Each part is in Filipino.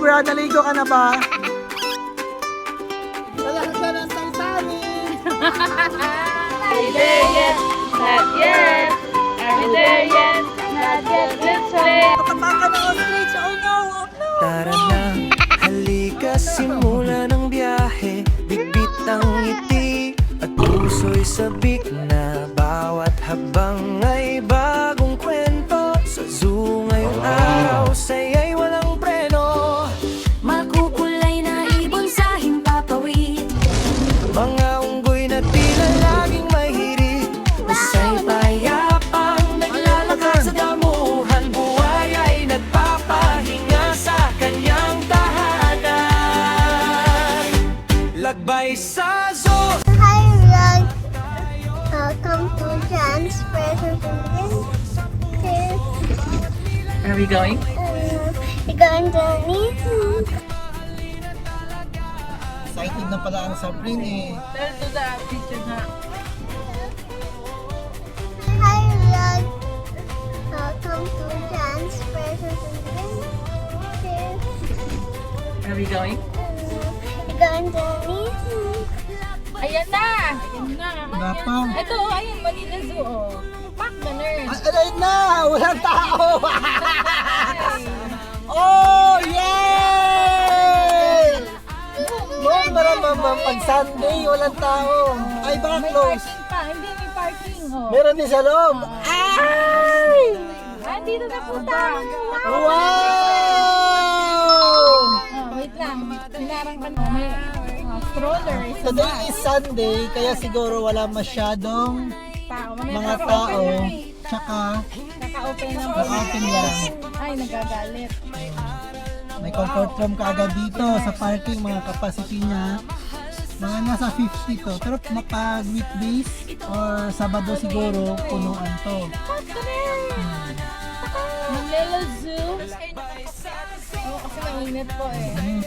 Cobra, naligo ka na ba? Talaga ka ng Titanic! Every day yet, not yet. Every day yet, not yet. Let's play. Tataka na ostrich! Oh no! Oh no! Tara na, halika, simula ng biyahe. Bitbit ang ngiti at puso'y sabik na. Bawat habang ay bagong kwento. Sa zoo ngayong araw, saya'y walang preno. Makukulay na ibon sa himpapawid. Mga unggoy na tila laging may hirit. Masay payapang naglalakad sa damuhan. Buhay ay nagpapahinga sa kanyang tahanan. Lagbay sa zoo. Hi vlog, welcome to Jan's Present Again. Are we going? We're going to meet. Excited na pala ang Sabrine eh. Tell to the teacher na. Hi vlog, welcome to Jan's Present Again. Are we going? We're going to meet. Ayan na! Ayan na! Wala pa. Ito, ayan, Manila Zoo. Oh. Pack the nurse. Alay na! Walang tao! Oh! Yay! Noong maramamang pag Sunday, walang tao. Ay, baka May close. parking pa. Hindi, may parking. Oh. Meron din sa loob. Ay! Ah, dito na po tayo. Wow! Oh, wait lang. Pinarang ka na. May stroller. Isa Today ba? is Sunday, kaya siguro wala masyadong Tao. mga tao. Tsaka, Naka-open lang. naka-open lang. Ay, nagagalit. May comfort room ka agad dito sa parking, mga capacity niya. Mga nasa 50 to. Pero mapag weekdays or Sabado siguro, punuan to. Manila Zoo. Oh, kasi mainit po eh.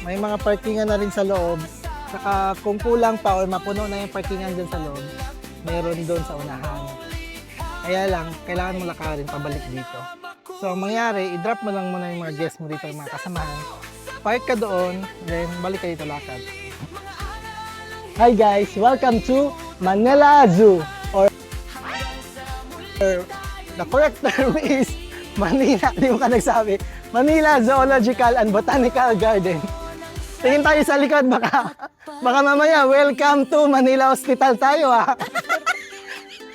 May mga parkingan na rin sa loob. Saka kung kulang pa or mapuno na yung parkingan dyan sa loob, meron doon sa unahan. Kaya lang, kailangan mo lakarin pabalik dito. So, ang mangyari, i-drop mo lang muna yung mga guests mo dito, yung mga kasamahan. Park ka doon, then balik ka dito lakad. Hi guys! Welcome to Manila Zoo! Or the correct term is Manila, di mo ka nagsabi, Manila Zoological and Botanical Garden. Tingin tayo sa likod, baka mamaya, welcome to Manila Hospital tayo ha.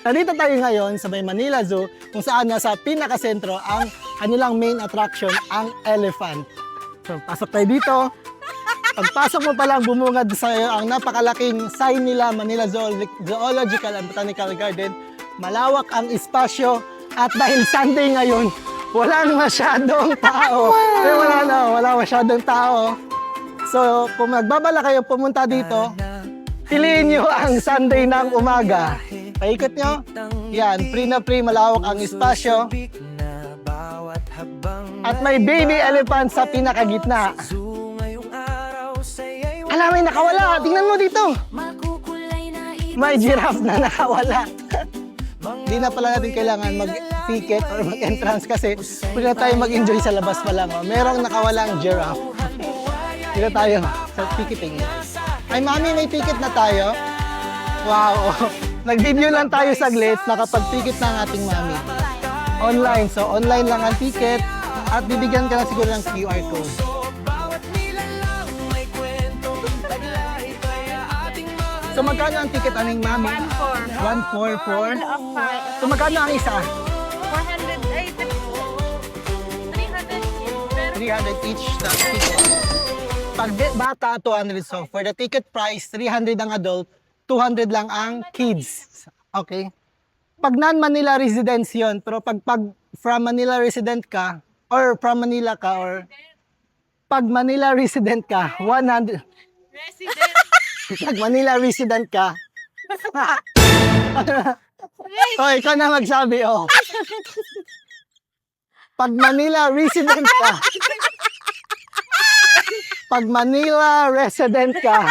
Nandito tayo ngayon sa may Manila Zoo kung saan nasa pinakasentro ang kanilang main attraction, ang elephant. So, pasok tayo dito. Pagpasok mo pa lang, bumungad sa iyo ang napakalaking sign nila, Manila Zoological and Botanical Garden. Malawak ang espasyo at dahil Sunday ngayon, walang masyadong tao. Wala masyadong tao. So, kung magbabala kayo pumunta dito, piliin nyo ang Sunday ng umaga. Paikot nyo. Yan, free na free, malawak ang espasyo. At may baby elephant sa pinakagitna. Alam, may nakawala. Tingnan mo dito. Makukulay na ibon. May giraffe na nakawala. Hindi na pala natin kailangan mag-ticket or mag-entrance kasi pwede na tayo mag-enjoy sa labas pa lang. Oh. Merong nakawalang giraffe. Dito tayo sa ticketing. Ay, mami, may ticket na tayo. Wow. Nag-video lang tayo saglit, nakapag-ticket na ang ating mami. Online. So, online lang ang ticket at bibigyan ka na siguro ng QR code. So, magkano ang ticket aning mami? 144. So, magkano ang isa? 300 each na ticket. Pag bata, 200. So, for the ticket price, 300 ang adult, 200 lang ang kids. Okay? Pag non-Manila residents yun, pero pag from Manila resident ka, or from Manila ka, or pag Manila resident ka, 100. Pag Manila resident ka, oh, ikaw na magsabi, oh. Pag Manila resident ka, pag Manila resident ka,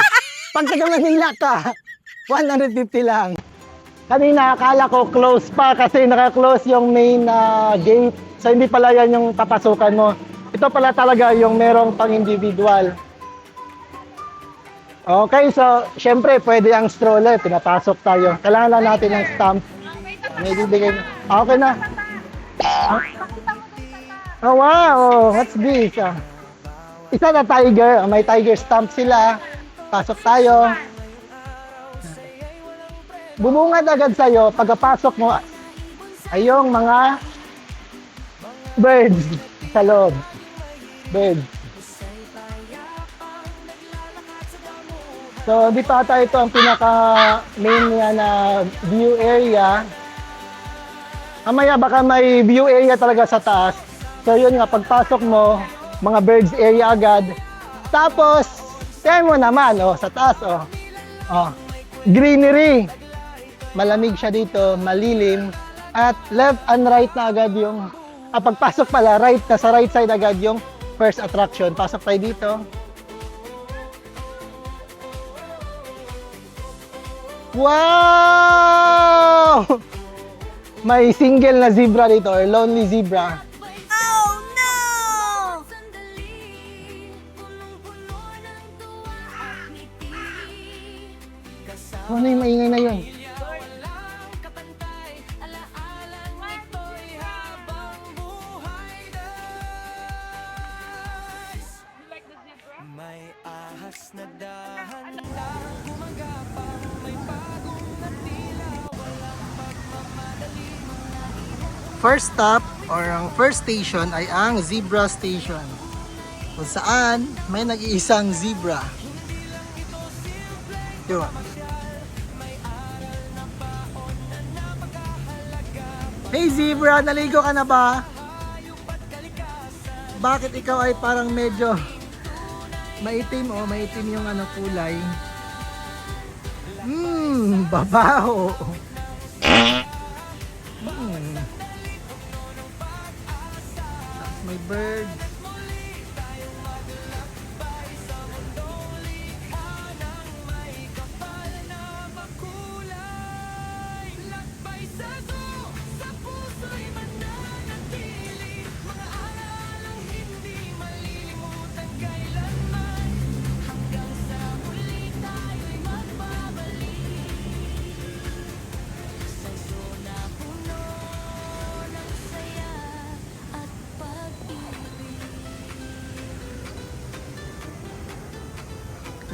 pag taga Manila ka, 150 lang. Kanina akala ko close pa kasi naka-close yung main gate. So hindi pala yan yung papasukan mo. Ito pala talaga yung merong pang-individual. Okay, so syempre pwede ang stroller, pinapasok tayo. Kailangan lang natin ng stamp. May bibigay na. Okay na. Oh wow, what's this? Isa na tiger, may tiger stamp sila. Pasok tayo. Bubungad agad sa'yo pagkapasok mo ay yung mga birds sa loob. Birds. So, dito ata ito ang pinaka-main niya na view area. Mamaya baka may view area talaga sa taas. So, yun nga, pagpasok mo, mga birds area agad. Tapos, tingnan mo naman, sa taas, greenery. Malamig siya dito, malilim. At left and right na agad yung, pagpasok pala, nasa right side agad yung first attraction. Pasok tayo dito. Wow! May single na zebra dito or lonely zebra. Ano yung maingay na yun? May ahas na dahan-dahan gumagapang, may bagong natila, walang pagmamadali. First stop or ang first station ay ang zebra station. Kung saan may nag-iisang zebra. Yun. Hey zebra, naligo ka na ba? Bakit ikaw ay parang medyo maitim maitim yung kulay? Babaho. May bird.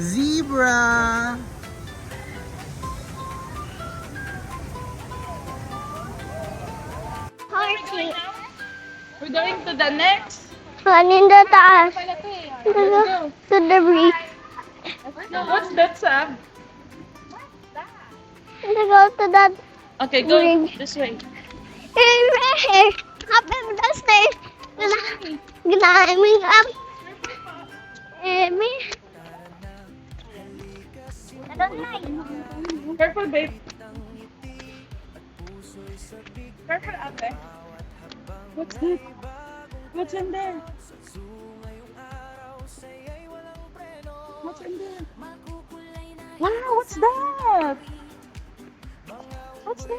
Zebra. Horsey. We're going to the next. Kanin na taas. Let's To the bridge. go. What's that, Sam? To go to that. Okay, go Bridge. this way. Happy birthday. Climbing up. Amy. I don't like. Purple, babe. Purple, ate. What's that? What's in there? What's in there? Wow, what's that? What's that?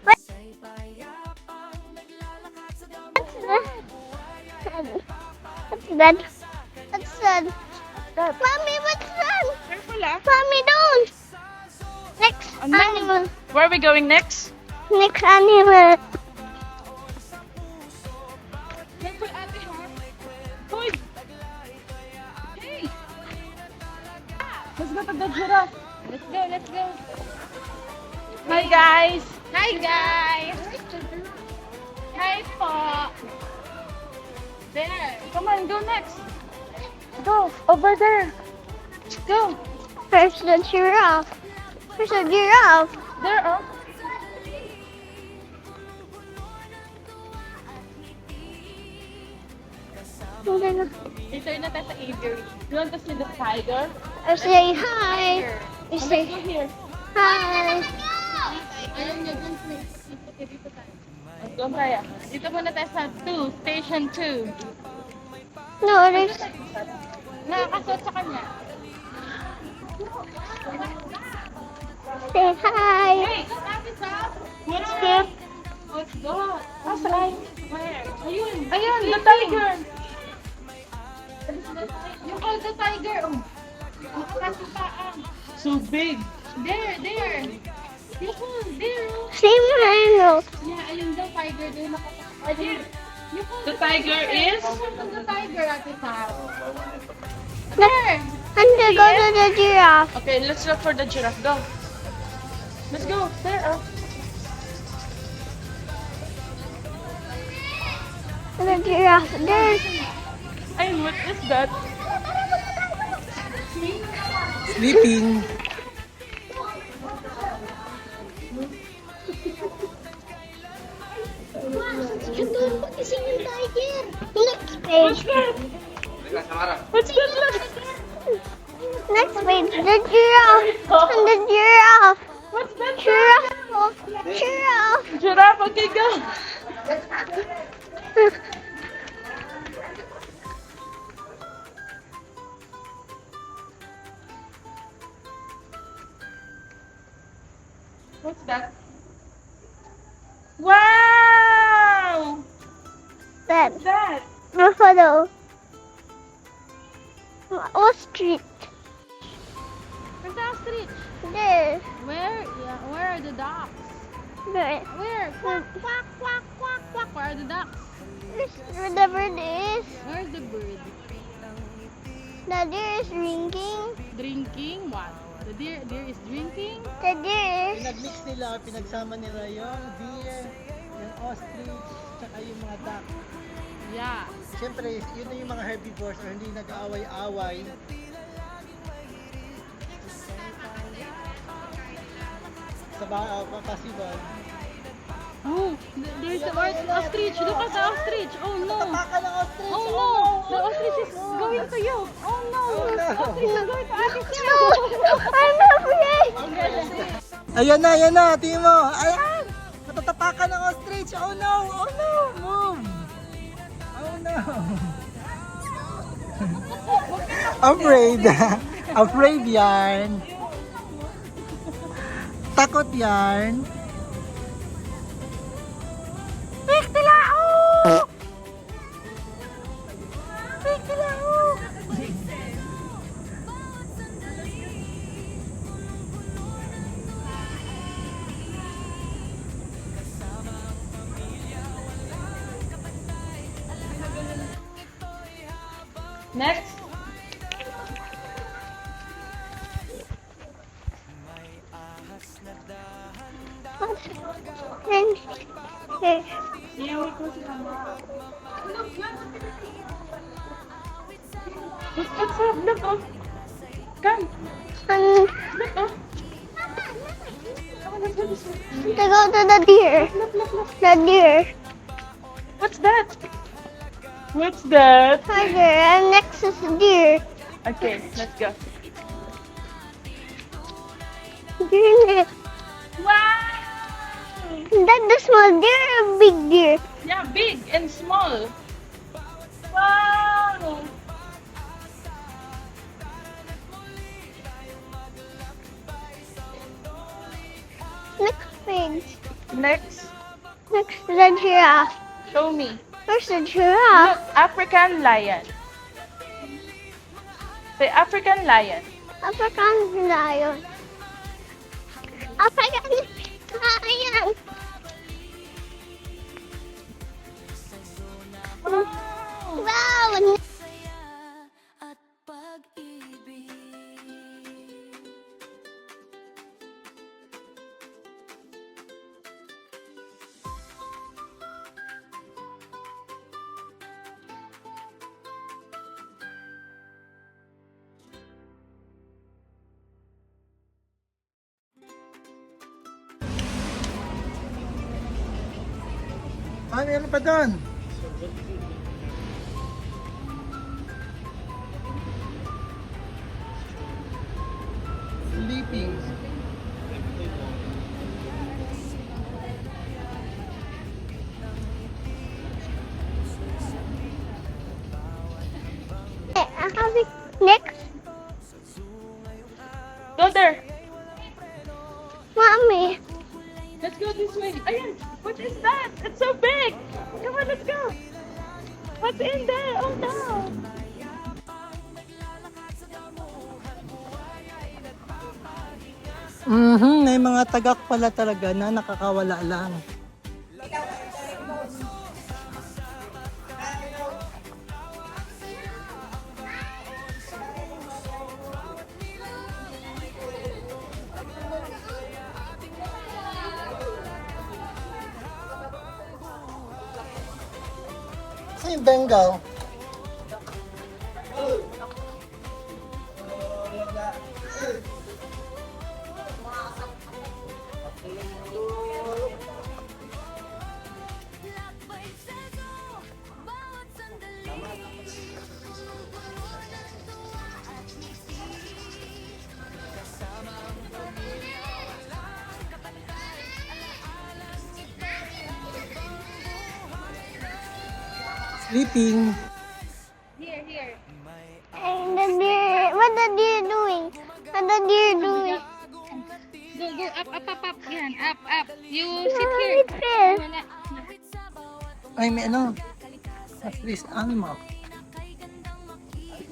What's that? What's that? What's that? Mommy, what's that? Purple, Mommy, don't. Next Ano? animal. Where are we going next? Next animal. Purple, ate, ha? Hoy! Hey! Let's go to the giraffe. Let's go, let's go. Hi, guys! Hi, guys! Hi, po! There! Come on, go next! Go! Over there! Go! There's the giraffe. There's a giraffe. There, oh! Dito na tayo sa aviary. You want to see the tiger? I say hi. I Let's say go here. hi. Alam niyo, dun sa dito tayo. Let's go tayo. Dito muna tayo sa 2, station 2. No, there's Nakakasuot sa kanya. say hi. Hey, what's that? What's that? Let's go. Where? Ayun. Ayan, the tiger. You call the tiger. Oh. Nakakasipaan. So big. There. You call, there. Oh. Same handle. Yeah, ayun daw, tiger. There, nakakasipaan. You call the tiger is? The tiger at the top. There. And to go to the giraffe. Okay, let's look for the giraffe. Go. Let's go. There. The giraffe. There's Ayun, what is that? Sleeping. ito pagising yung tiger. Next page. What's that? Look. Next page. The giraffe. And the giraffe. What's that? Giraffe. Giraffe. Giraffe. Okay, go. What's that? Wow! That. What's that? Buffalo. Ostrich. Where's the ostrich? There. Where are the ducks? There. Where? Quack, quack, quack, quack, quack. Where are the ducks? Where the bird is. Where's the bird? The deer is drinking. Drinking what? The deer is drinking? The deer is... Pinag-mix nila, pinagsama nila yung deer, yung ostrich, tsaka yung mga duck. Yeah. Siyempre, yun na yung mga herbivores or hindi nag-aaway-away. Sa kasiban. Oh, there's the ostrich. Look at the ostrich. Oh no. Tapakan ng ostrich! Oh no. The ostrich is going to you. Oh no. The ostrich is going to Ate Q. I'm afraid! Ayan na, tingin mo. Ayan! Matatapakan ng ostrich! Oh no! Oh no! Move! Oh no! Afraid! Afraid yarn! Takot yarn! Next. And here. What's up? Look, oh. Come. And Look, oh. to go to the deer. The deer. What's that? What's that? Tiger. And next is deer. Okay, let's go. Deer. Wow! That's the small deer or big deer? Yeah, big and small. Wow! Next page. Next, Next to the giraffe. show me. Where's the Look, giraffe? African lion. The African lion. African lion. African lion. Wow! at pag-ibig. Ah, meron pa doon. Sleeping. I have it next. Go there. Mommy. Let's go this way. Ayan, what is that? It's so big. Come on, let's go. What's in there? Oh no! May mga tagak pala talaga na nakakawala lang. Saan yung Bengal? Lakbay sa'yo, bawat sandali Tumugulo ng tuwa at ngiti Kasama ang pamilya, walang kapantay Alaalang ito'y habang buhay na Sleeping. Here. And the deer, what the deer doing? What the deer doing? Go, up. Yan, up. You sit Oh, here. it fell. Wala. Ay, may ano? At least animal. kay gandang makita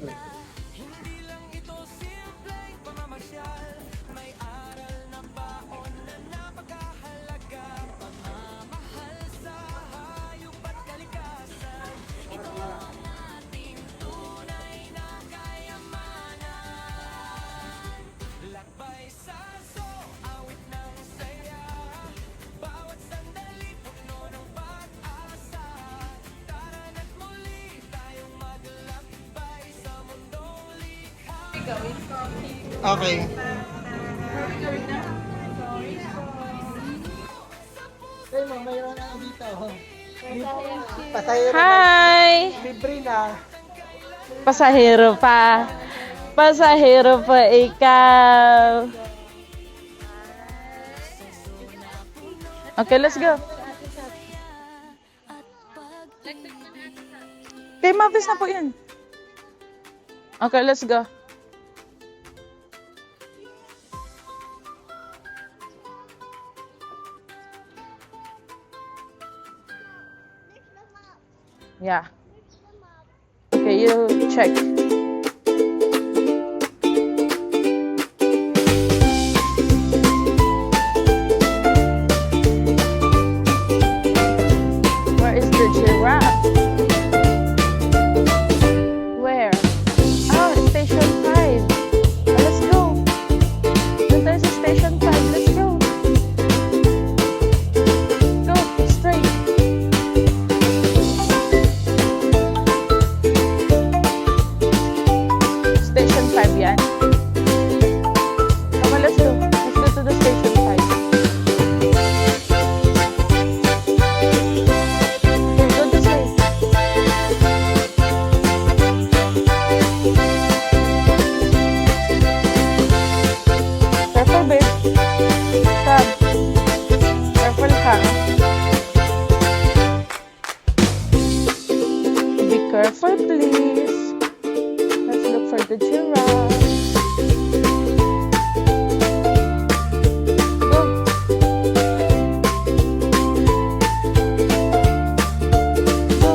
Okay. Hey, ma'am, mayroon na dito. Pasahero. Hi! Libre na. Pasahero pa. Pasahero pa ikaw. Okay, let's go. Kay Mavis na po yan. Okay, let's go. Yeah. Okay, you check. Where is the giraffe? Where? Oh, it's station 5. Let's go. Doon tayo sa station 5. Let's go. Go, straight. Station 5 yan. Come on, let's go. Let's go to the station 5. Here, go this way. Careful, babe. Stop. Careful ka. Be careful, please. Let's look for the giraffe. Go. Go.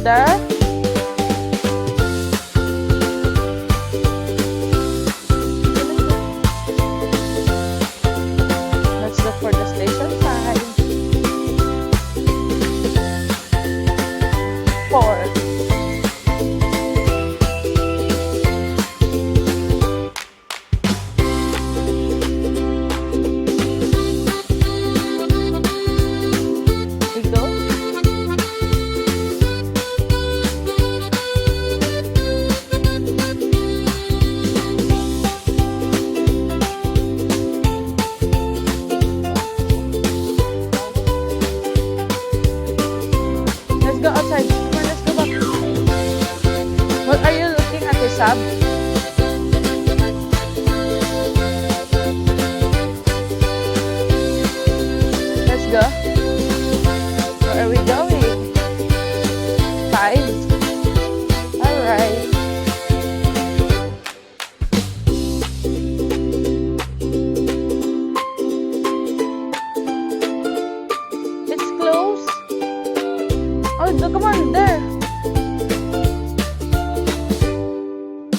the let's look for the station 5. 4. We go. Let's go outside. Come on, let's go back. What are you looking at, Isab? Let's go. Where are we going? 5. Alright. It's close. Oh, no, come on, there.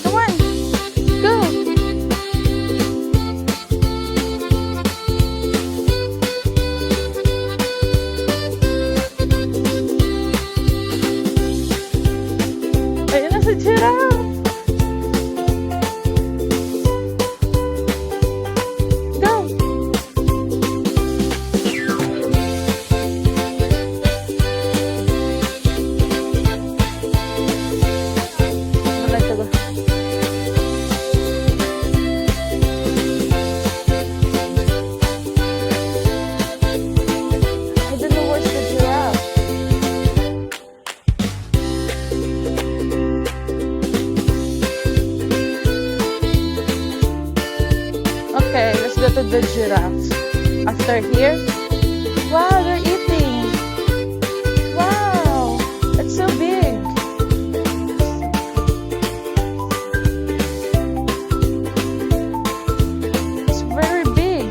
Come on, go. Ayun na si Giraffe. Go. I'd like to go. I don't know where's the giraffe. Okay, let's go to the giraffes. After here, wow, they're eating. Wow, it's so big. It's very big.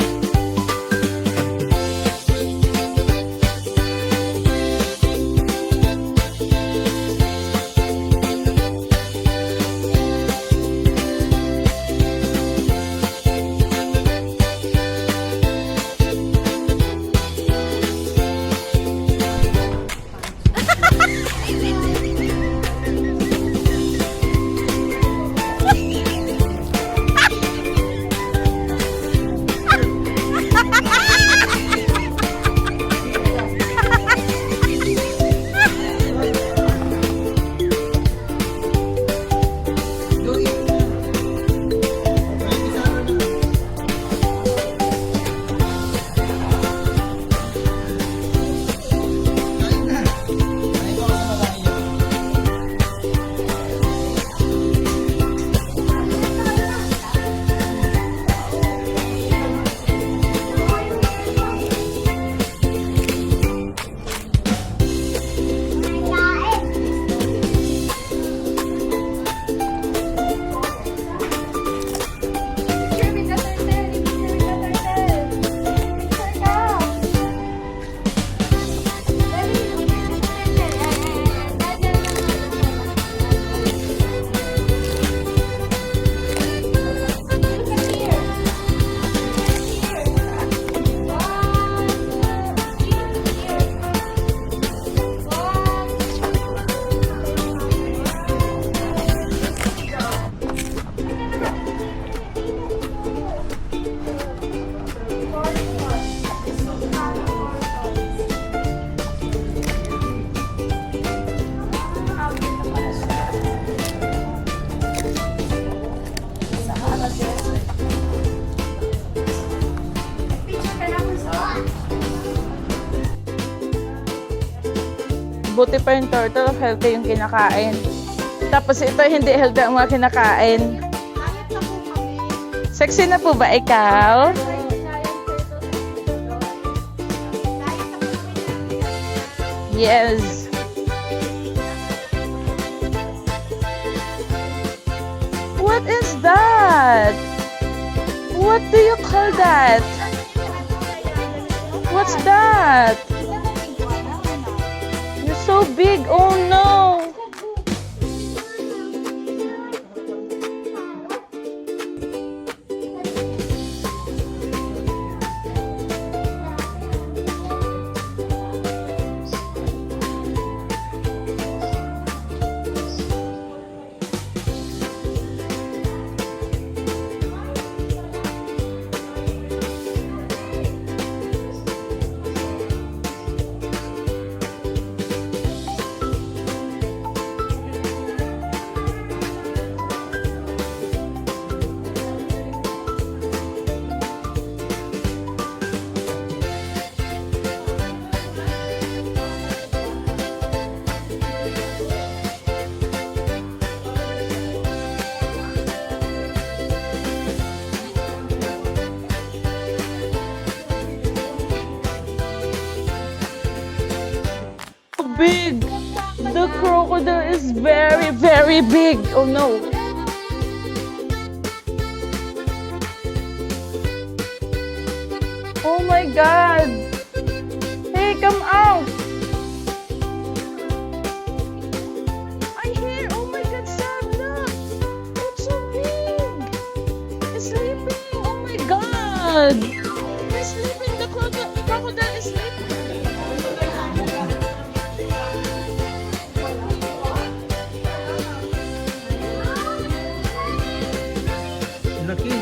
Buti pa yung turtle, healthy yung kinakain. Tapos ito, hindi healthy ang mga kinakain. Sexy na po ba ikaw? Yes. What is that? What do you call that? What's that? You're so big. Oh no. big. The crocodile is very, very big. Oh no. Oh my God. Hey, come out. I hear. Oh my God, Sam, look. It's so big. It's sleeping. Oh my God. It's sleeping. The crocodile is sleeping. Laki.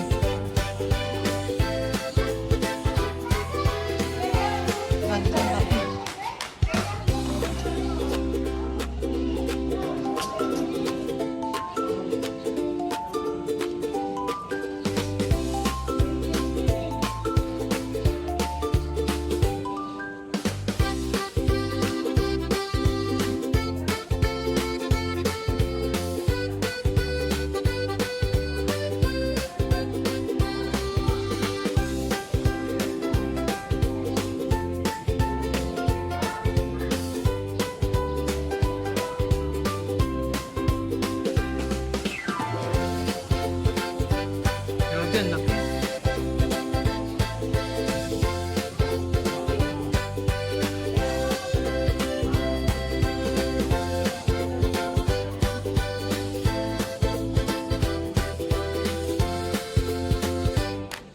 Grabe, ang laki.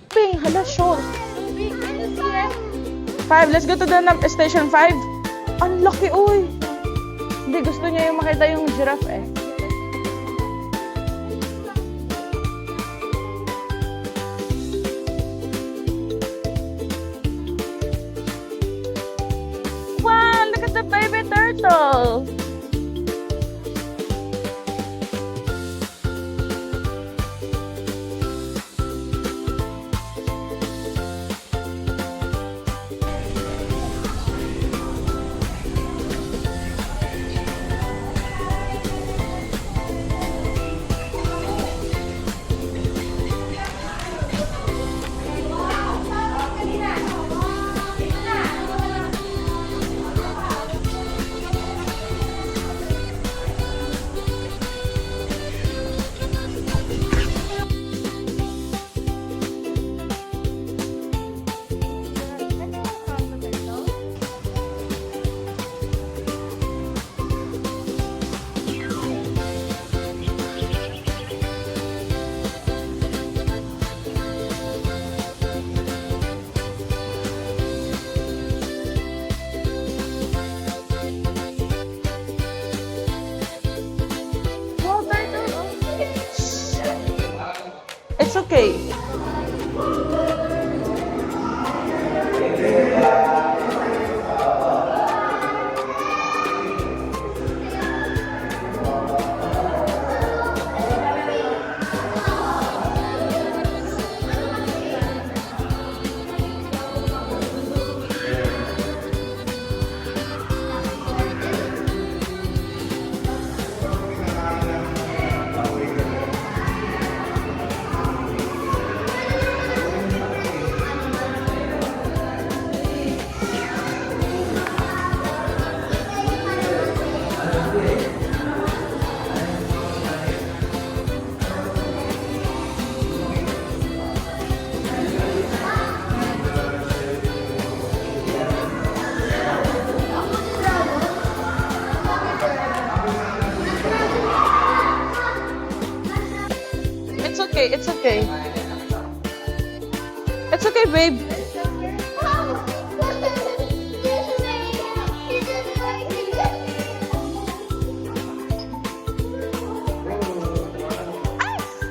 Ping, hala, short. 5, let's go to the station 5. Ang laki, uy. Hindi, gusto niya yung makita yung giraffe eh. Wow, look at the baby turtle. It's okay. It's okay, it's okay. It's okay, babe.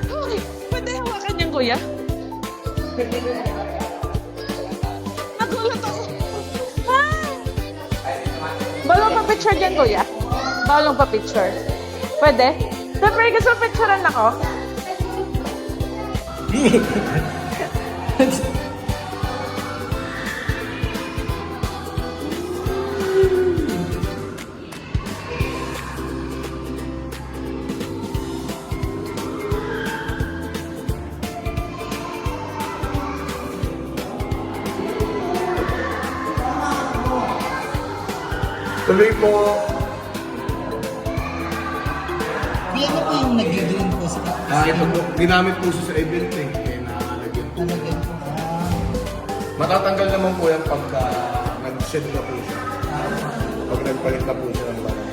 Uy, pwede hawakan niyang kuya? Nagulat ako. Ah! Balong pa-picture dyan, kuya? Balong pa-picture. Pwede? Siyempre, gusto picturean ako? Tuloy po. Di ano po yung nag-green po sa Ito po, ginamit po siya sa event eh. Kaya nakalagyan po. Nalagyan po? Matatanggal naman po yan pagka nag-shed na po siya. Pag nagpalit na po siya ng bago.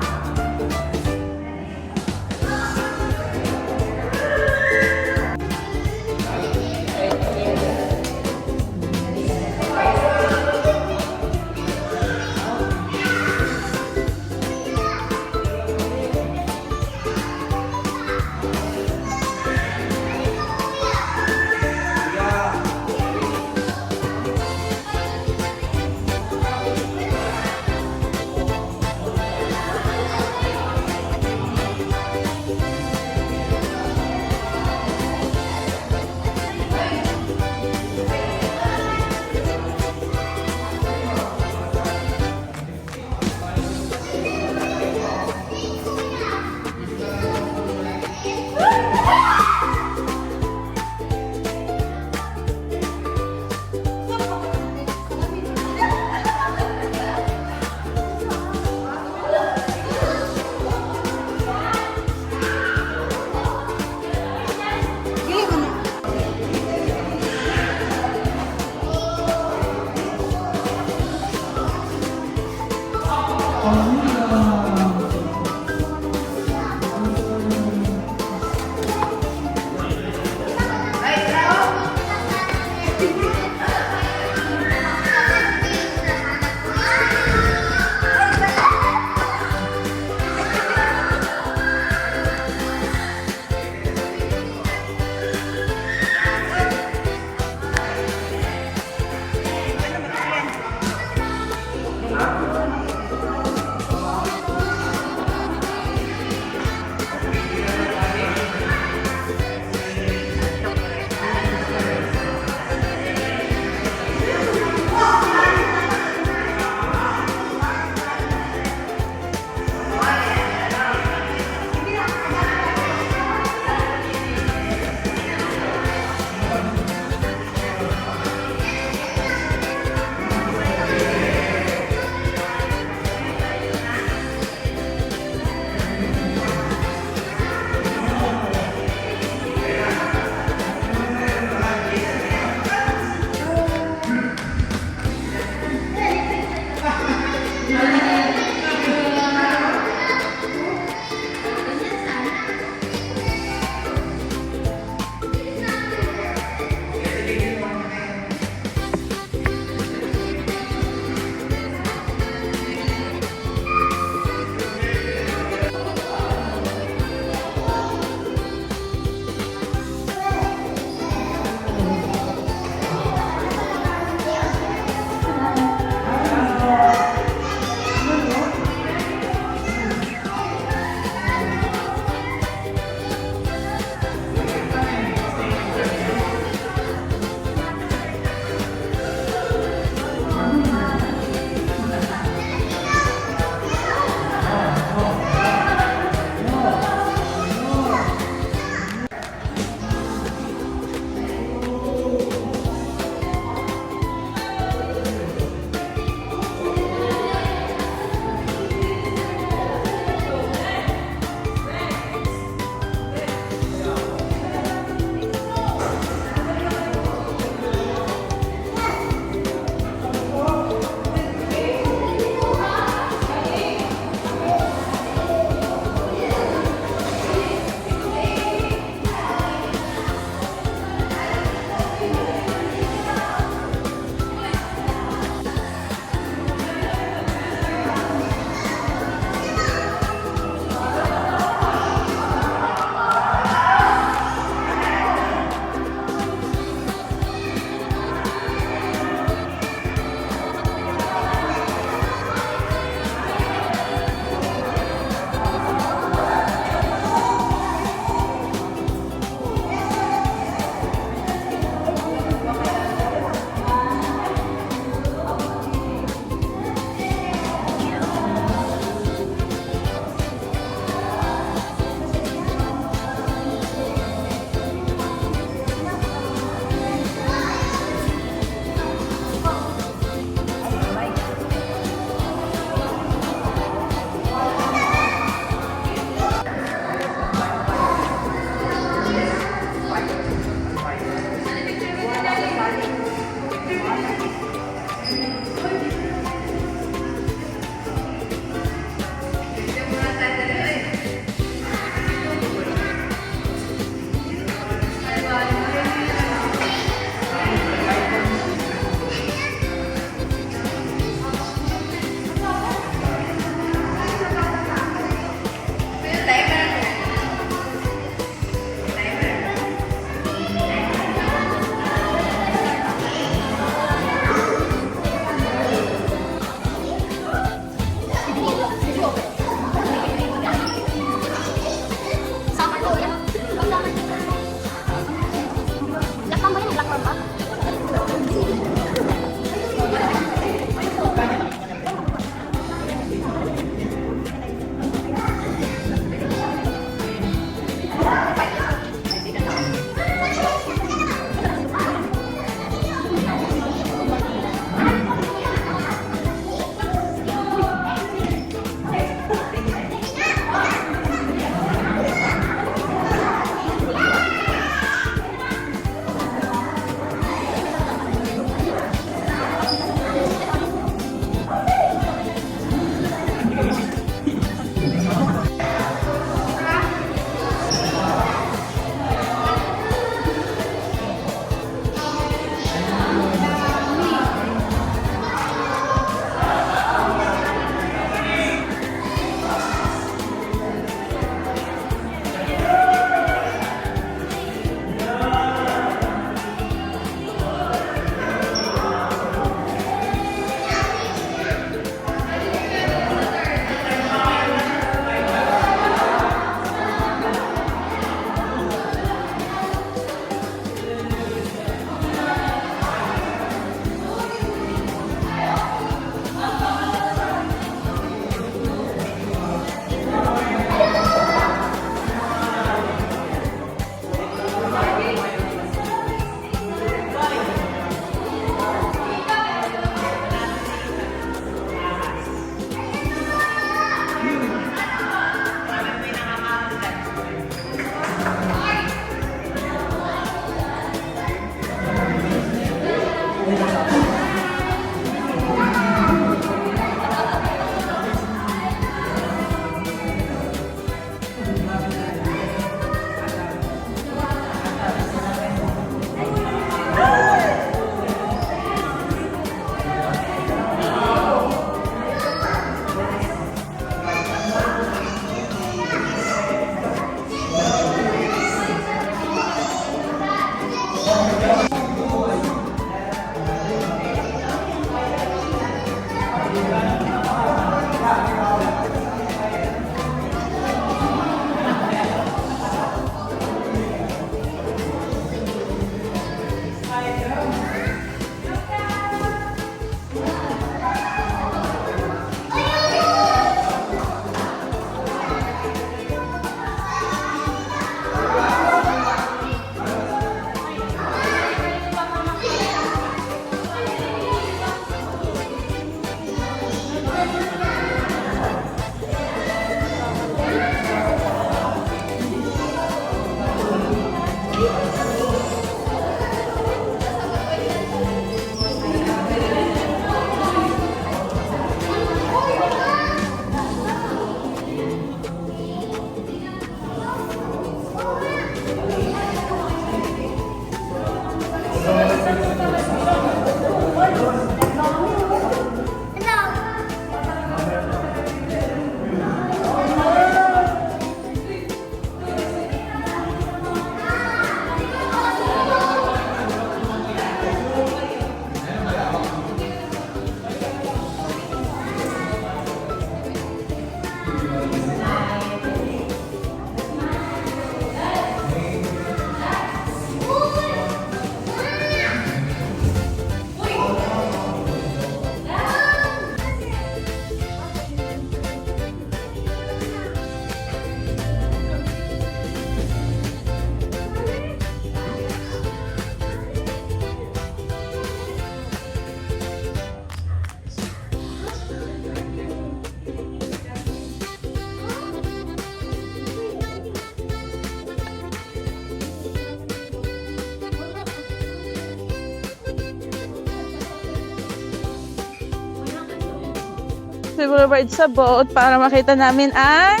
Siguro ride sa boat para makita namin ang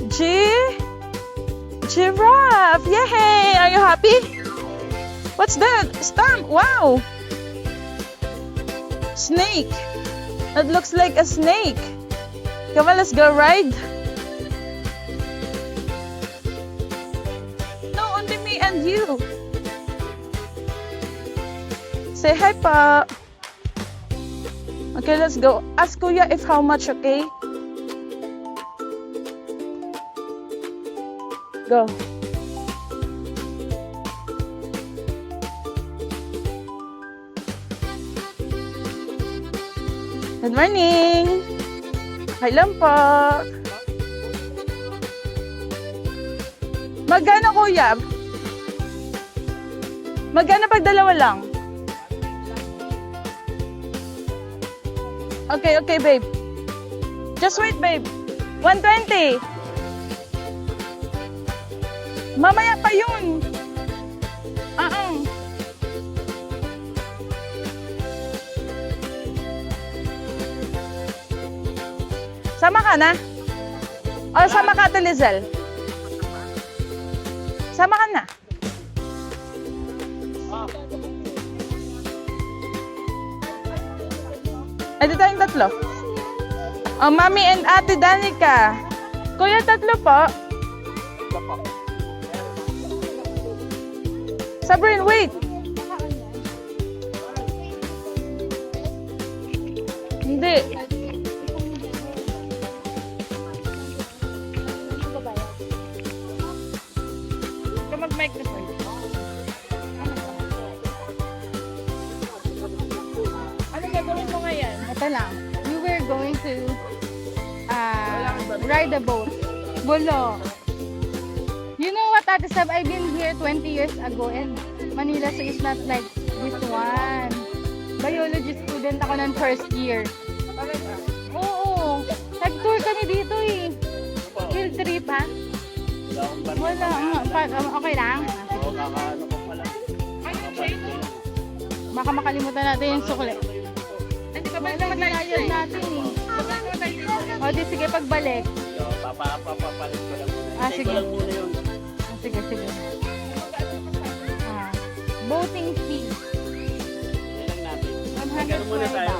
giraffe. Yay! Are you happy? What's that? Stamp! Wow! Snake. That looks like a snake. Come on, let's go ride. No, only me and you. Say hi, pa. Okay, let's go. Ask Kuya if how much, okay? Go. Good morning. Hi lang po. Magkano, Kuya? Magkano pag dalawa lang? Okay, okay, babe. Just wait, babe. 120. Mamaya pa yun. Sama ka na? O sama ka, Ate Lizelle? Sama ka na? Ay, dito tayong tatlo. Oh, Mami and Ate Danica. Kuya, tatlo po. Sabrin, wait. Hindi. Ito mag-microphone. Ano gagawin mo ngayon? Ito lang. We were going to ride a boat. Bolo. You know what, Ate Sab? I've been here 20 years ago and Manila so it's not like this one. Biology student ako ng first year. Oo. Nag-tour kami dito eh. Field trip ha? Wala. Okay lang? Baka makalimutan natin yung sukli. Hindi ka ba ginayad natin eh. O di sige pagbalik. Papapalit ko lang muna. Ah, Take sige. ko lang muna yun. Sige, sige. Boating fee. Ilan natin. 120 Magkano muna tayo?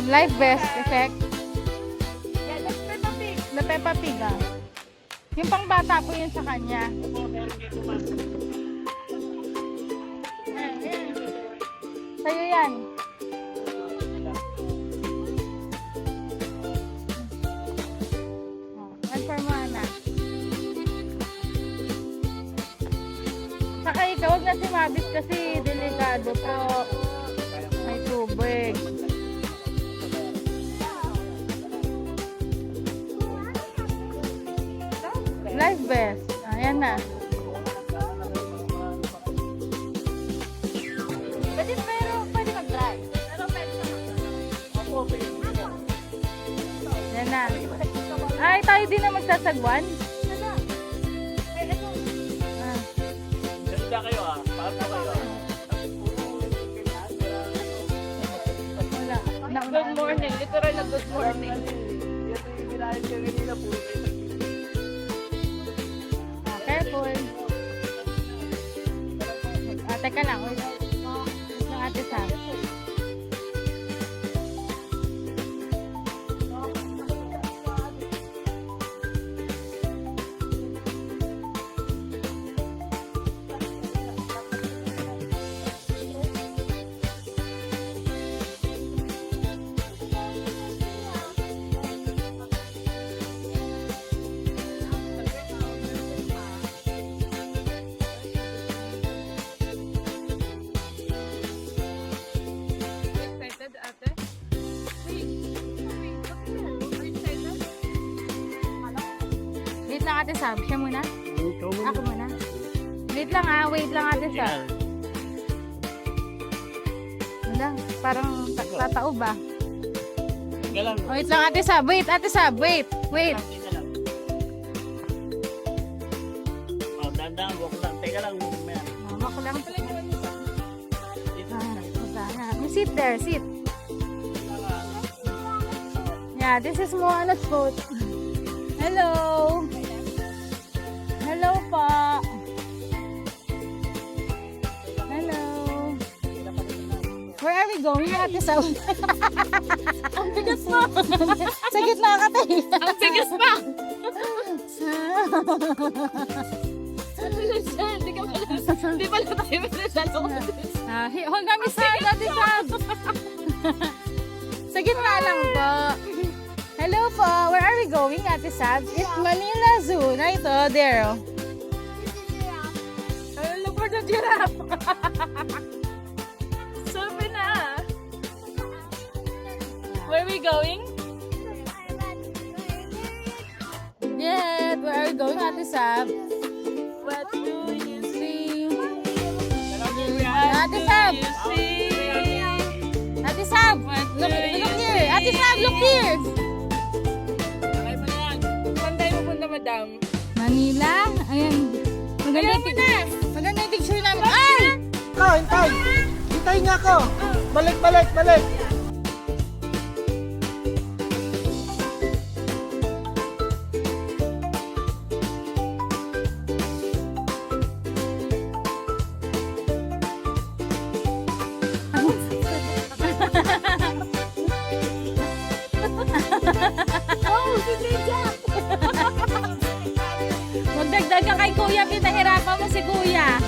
Life vest effect. Yeah, that's Peppa Pig. The Peppa Pig ah. Yung pang bata po yun sa kanya. Sa'yo yan. One for Moana. Saka ikaw, huwag na sumabit kasi delikado po. May tubig. Life vest. Ayan na. Pwede mag-try. Ayan na. Ay, tayo din na magsasagwan. Ah. Ganda kayo ah. Paano kayo ah? Wala. Good morning. Literal na good morning. Careful. Teka lang. Wait. Ng Ate Sam. lang Ate Sab. Siya muna? Ako muna. Wait lang wait lang Ate Sab. Wala, parang tatao ba? Teka lang. Wait lang Ate Sab, Ate Sab, wait. Teka lang. Oh, dandang, walk lang. Teka lang. Mamaya. Mama ko lang. Sit there, sit. Yeah, this is Moana's boat. Hello. Hello pa. Hello. Where are we going, Ate Sab? Ang bigas mo. Sa gitna ka tayo. Ang bigas pa. Hindi pala tayo pinasalo. Hold on, Miss Sab, Ate Sab. Sa gitna lang po. Hello po. Where are we going, Ate Sab? It's Manila Zoo. Na ito, there. Oh. Look for the giraffe. Sabi na. Where are we going? Yeah, where are we going, Ate Sab? What do you see? Ate Sab! See? Ate Sab! Look here! Ate Sab, look here! Sakay mo na yan. Saan tayo pupunta, madam? Manila? Ayan. Maganda yung picture namin. Ay! Hintay! Hintay nga ako! Balik! Magdagdag ka kay Kuya, pinahirapan mo si Kuya.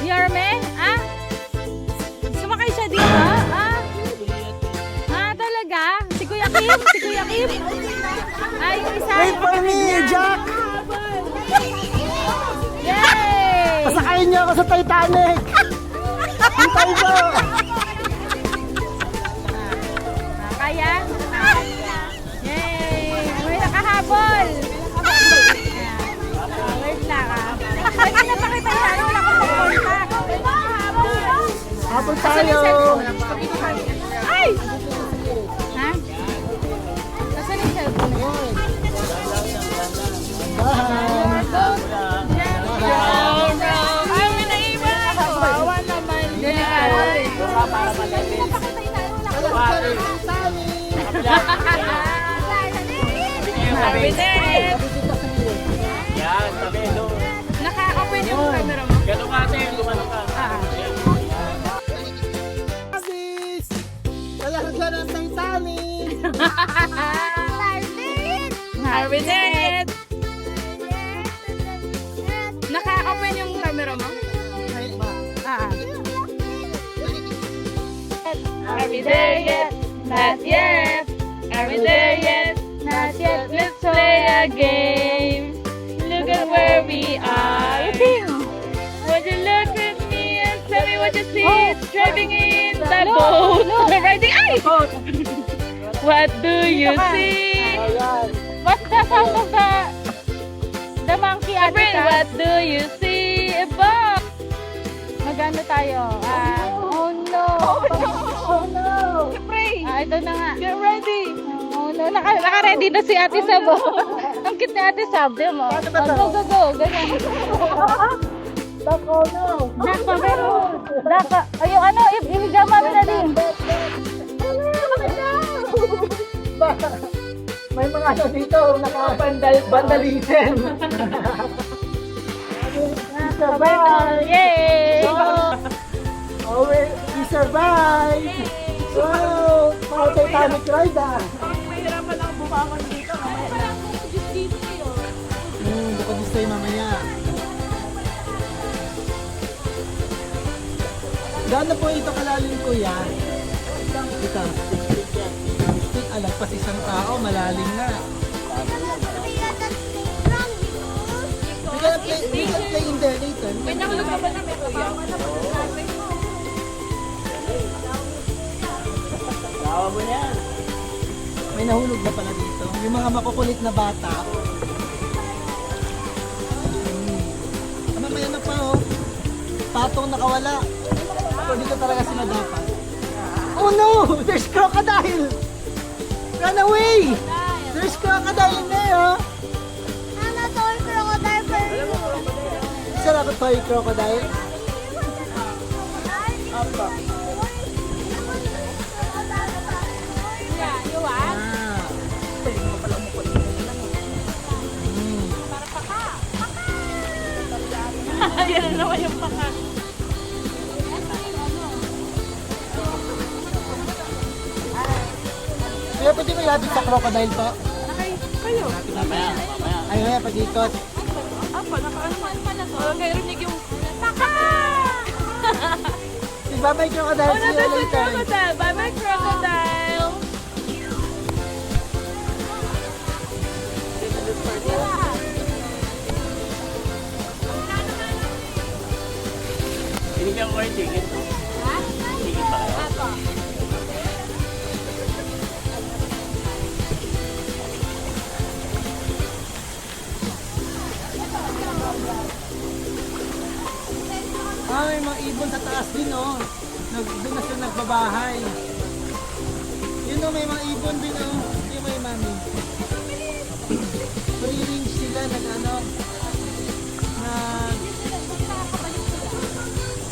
Yorme? Sumakay siya dito? Talaga? Si Kuya Kim? Yung isa. Wait for me, Jack! Yay! Pasakayin niyo ako sa Titanic! Hintay mo! Kaya? Yay! May nakahabol! Wait lang Ay, pinapakita niya. Wala akong pag-contact. Habol Asan tayo! yung cellphone? Ay! Ha? Asan yung cellphone? Ay, may naiwan ako. Awa naman. Buka para malapit. Sabi din. Yan, sabi doon. Naka-open yung camera mo. Gano'n ka ate, gumano ka. Abis! Wala ka dyan ang Titanic! Are we there yet? Naka-open yung camera mo? Are we there yet? Not yet. Are we there yet? Not yet. Let's play a game. Look at where we are. Would you look at me and tell me what you see? Driving in the boat. Riding ay! What do you see? What's the sound of the monkey, Ate Friend, Sab? what do you see above? Magano tayo? Oh no! Oh no! Pray! Ito na nga. Get ready! Oh no, naka-ready na si Ate Sab. Ang cute ni Ate Sab, di mo? Go. Ganyan. Dako, no! Daka, meron. Daka. Ayun, ano, imigama na din. May mga ano dito, naka-vandalism! Survive! Yay! Oh, we survive! Wow! Mga Titanic ride Mahirapan ako bumangon dito. Baka gusto yung mamaya. Gaano po ito kalalim, kuya? Ito. Alagpas isang tao, malalim na. We can play in there later. May nakulog ka ba na may kabawa na Tawa mo na yan. May nahulog na pala dito. Yung mga makukulit na bata, patong nakawala. So, dito talaga sila dapat. Oh no! There's crocodile! Run away! There's crocodile in there, oh! Ano to, crocodile first? Sarap ito yung crocodile. Apa? Yeah, you want? Ah. Yan na naman yung paka. Kaya pwede mo lapit sa crocodile to? Kayo. Mamaya. Ayun nga, pag-ikot. Apa, nakaan na to. Kaya rinig yung paka! Diba may crocodile Oh, siya nandun si later? crocodile. Bye-bye, crocodile. Binigyan ko kayo ticket. Ticket pa kayo. Ah, may mga ibon sa taas din, oh. Doon na sila nagbabahay. Yun, oh, may mga ibon din, oh. Yung may mami. Free range sila, nag-ano.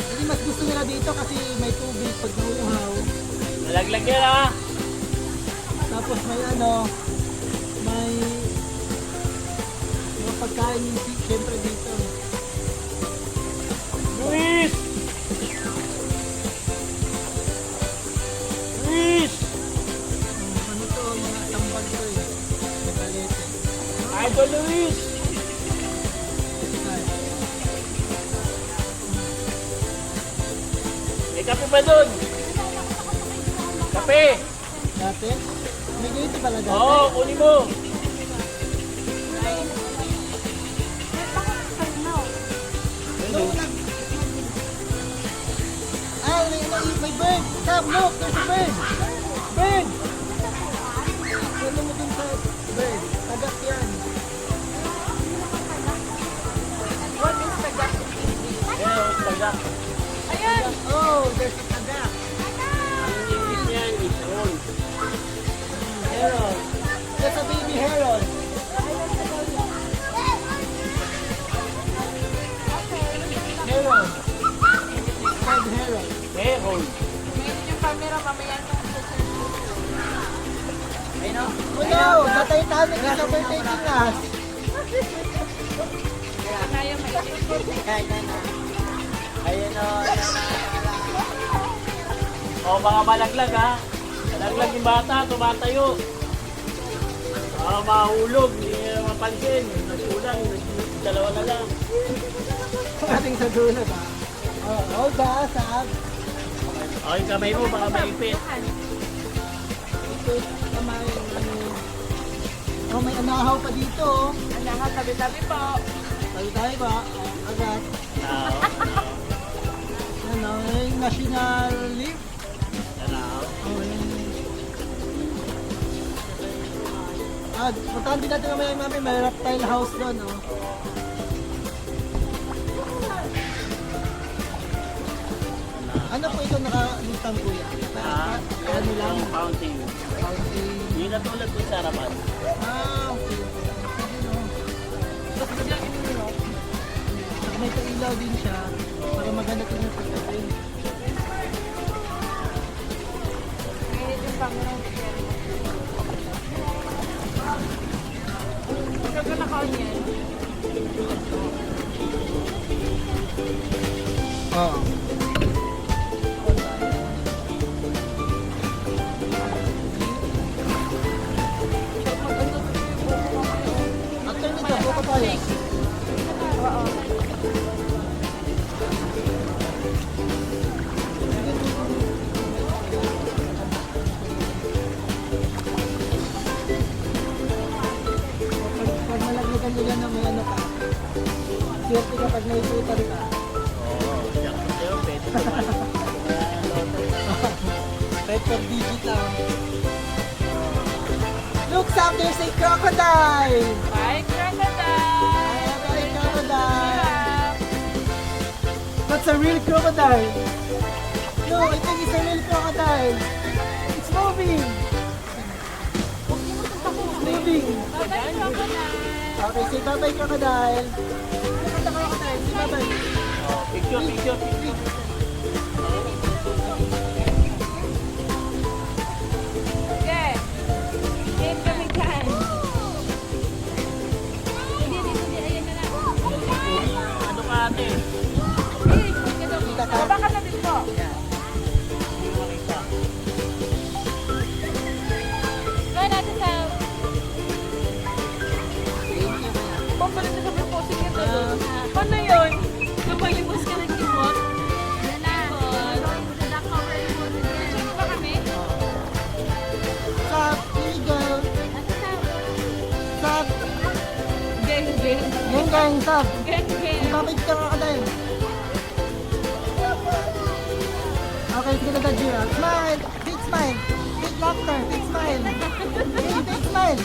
Hindi mas gusto nila dito kasi may tubig pag nauuhaw. Nalaglag yan ha. Tapos may ano, may mga pagkain yung siyempre dito. Luis! Luis! Ano to, mga tambag to eh. Nagalete. Idol Luis! May kape pa dun? Kape! Dati? May ganito pala dati? Oo, kunin mo! Ah, may bird! Sam, look! There's a bird! Bird! Ano mo dun sa bird? Tagak yan. Ayan, tagak. Oh, there's a tagak. Ang English niyan is roll. Heron. There's a baby heron. Heron. It's called heron. Eh, roll. Yung camera mamaya Oh no! The Titanic is overtaking us. O, mga malaglag ha. Malaglag yung bata, tumatayo. Mahulog, hindi nila mapansin. Nagsulang, dalawa na lang. Ating sa dulo ba? Oh, hold the sab. O, yung kamay mo, baka maipit. Ito, kamay, ano. Oh, may anahaw pa dito, oh. Anangan, tabi-tabi po. Tayo ba? Oh, agad. Ah, Ano, may national leaf. Tanaw. Oh, yun. Ah, puntahan din natin mamaya yung mami, may reptile house doon, oh. Ano po ito nakalutang kuya? Ano lang? Yung fountain. Fountain. Yung natulad ko sa harapan. Ah, okay. Ayun, oh. Tapos biglang ino, saka may ilaw din siya para maganda tingnan sa gabi. Ngayon yung camera. Ikaw ka naka-on yan. Oo. After nito, buka tayo. Pag malaglagan nila na may ano ka, swerte ka pag may tutor ka. Oo, siya ko sa'yo, pwede naman. Right for digital. Look, Sam, there's a crocodile! Bye, crocodile! Bye, crocodile! What's a real crocodile. No, I think it's a real crocodile. It's moving. It's moving. Okay, say bye-bye crocodile. Look at the crocodile. Say bye-bye. Picture. Okay. Game kami dyan. Ano ka ate? Baba ka na dito. Go natin sa... Pabalik na sa proposing ito. Paano yun? Lumalibos ka ng kimot? Check ba kami? Stop, eagle. Stop. Gang. Gang, stop. Gang. Bakit ka crocodile? Okay, sige na giraffe. Smile. Big smile. Big laughter. Big smile. Big smile.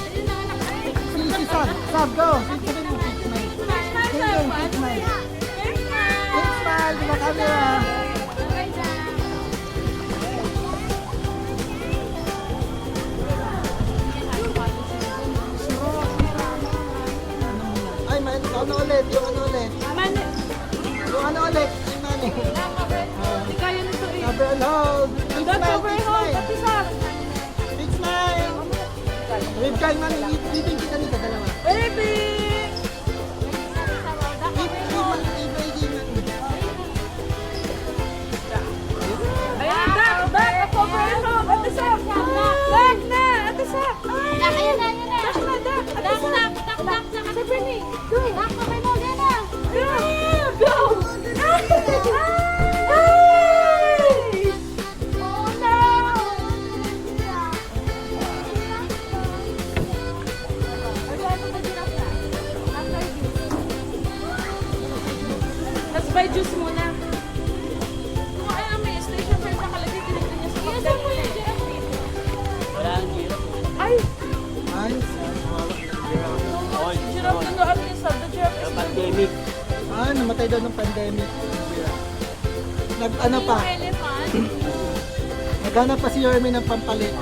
Sige, Sab, go. Big smile. Big smile. Big smile. Big smile. Di ba camera? Ay, man, ano ulit? Yung ano ulit? Yung ano ulit? Ay, mani. Hindi kaya nito eh. Cover and hold. Big That's smile. over Big hold. smile. At isa. Big smile. Rib call, mami. Ibig kita dito, dalawa. Baby! Ayan, back! At over hold. At isa. Back na! At isa. Ayan na. Dash na, dash. At isa. Sabrina, go. Go! Ay! Oh no! Let's buy juice muna. Kung ano may station friend nakalagay, tinignan niya sa pagdali niya. Wala ang hirap. Ay! Nice. Giraffe na doon niya sa the giraffe is Pandemic. Ah, namatay daw ng pandemic. Nag-ano pa? elephant. Naghanap pa si Yorme ng pampalit.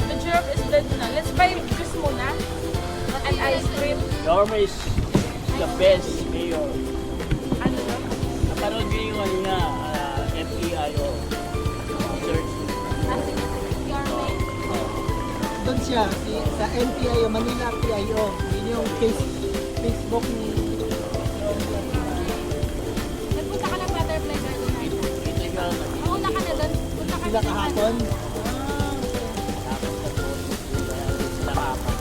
The giraffe is dead na. Let's buy juice muna. And ice cream. Yorme is the best mayor. Ano na? Naparoon ko yung ano niya, FEIO. Search. Doon siya, sa NPIO, Manila PIO. Yun yung Facebook ni Nagpunta ka ng butterfly garden na. Illegal. Mauna ka na doon. Punta ka sila na kahapon. Sila kapan.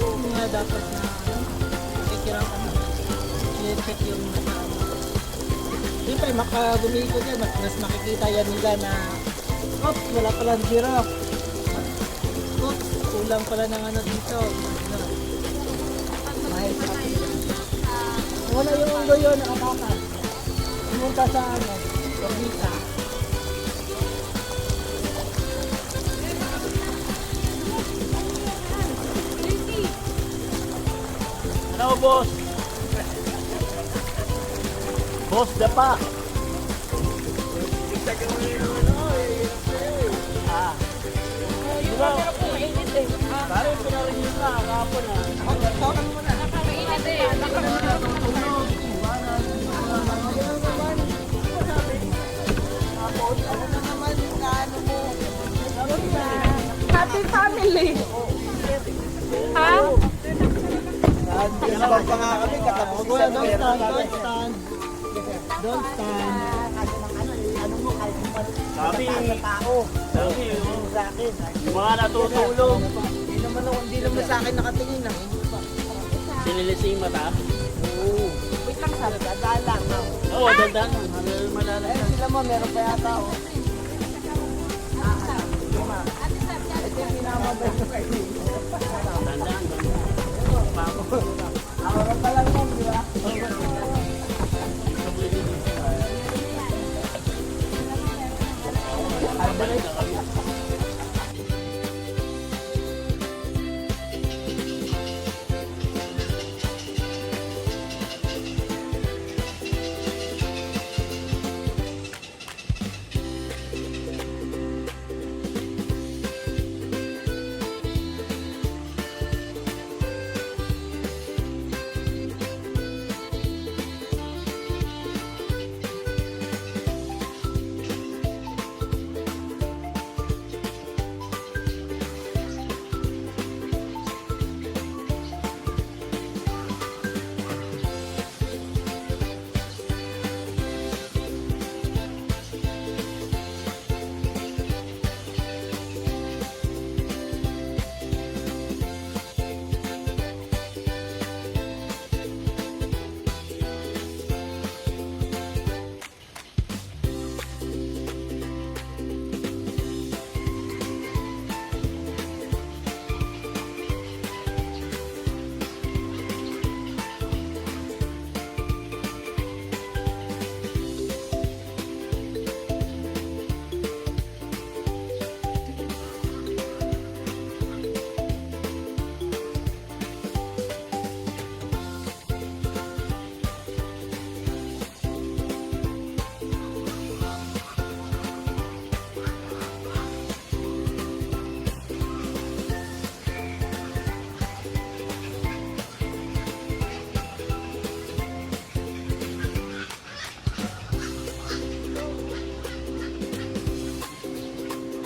Oo nga, dapat na kikirang i-check yung siyempre, makagumiko dyan, mas makikita yan nila na oops, wala palang giraffe. Oops, kulang pala ng ano dito. Wala yung ulo yun, nakatakas. Pumunta sa ano, pagmita. Ano, boss? Boss, dapa. Ah. Di ba? Parang pinarinig na, kahapon ah. Tawakan mo na. Mainit eh. Happy family. Ha? Dalawang pa nga kami, katapos sa don't stand, don't stand. Don't stand. Sabi, yung mga natutulog. Hindi naman sa akin nakatingin na. Sinilising mata. Wait lang sabi, dadaan lang. Oo, dandan. Malala. Sila mo, meron pa yata. Ito yung pinamabay ko kayo. Dandan. Aura pa lang yan, di ba?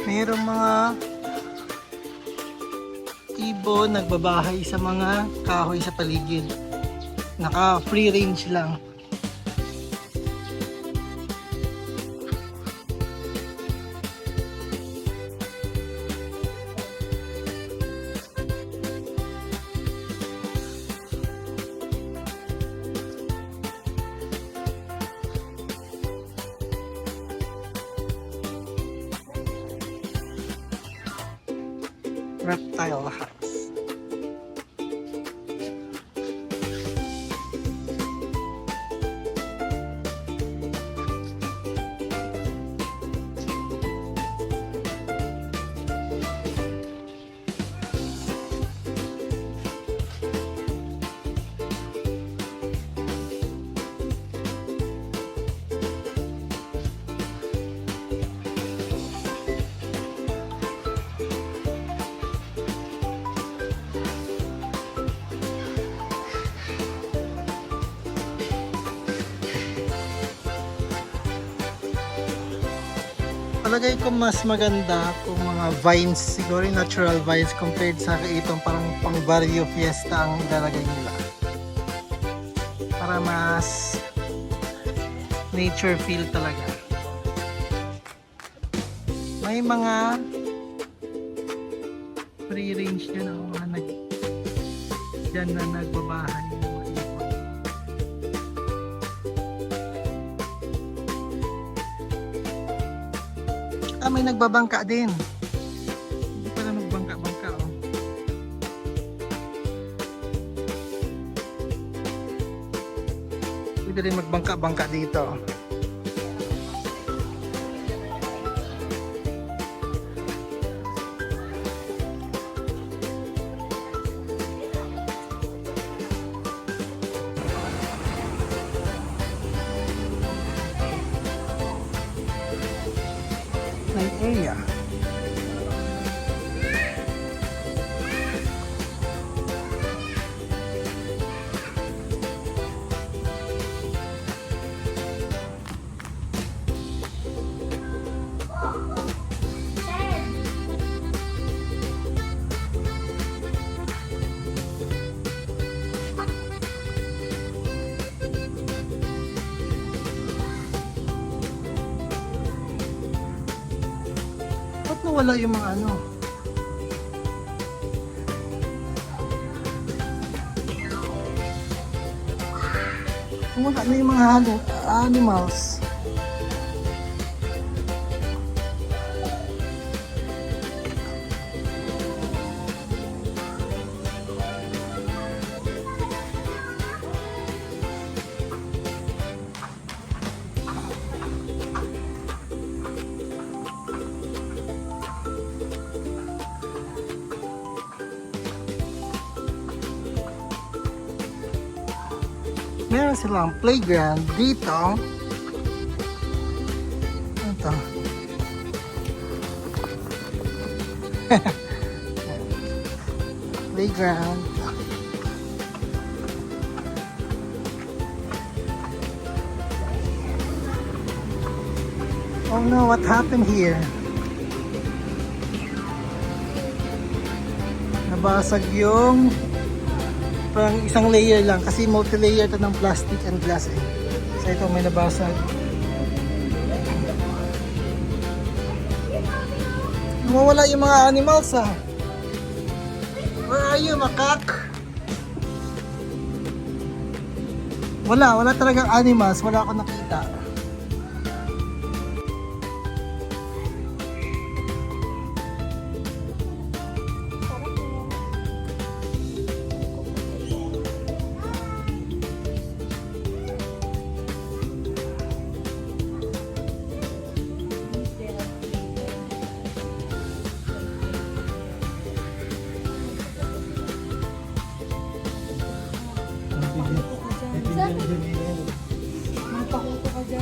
Mayroong mga ibon nagbabahay sa mga kahoy sa paligid. Naka free range lang. Reptile house. Palagay ko mas maganda kung mga vines, siguro yung natural vines compared sa itong parang pang barrio fiesta ang ilalagay nila. Para mas nature feel talaga. May mga free range dyan ang mga dyan na nagbabahay. May nagbabangka din. Hindi pala nagbangka-bangka, oh. Pwede rin magbangka-bangka dito. Area. Wala yung mga ano. Wala na yung mga animals. Meron silang playground dito. Ito. Playground. Oh no, what happened here? Nabasag yung parang isang layer lang kasi multi-layer ito ng plastic and glass eh. So ito may nabasag. Nawawala yung mga animals ah. Where are you, makak? Wala talagang animals. Wala ako nakita. Mapakuto ka dyan.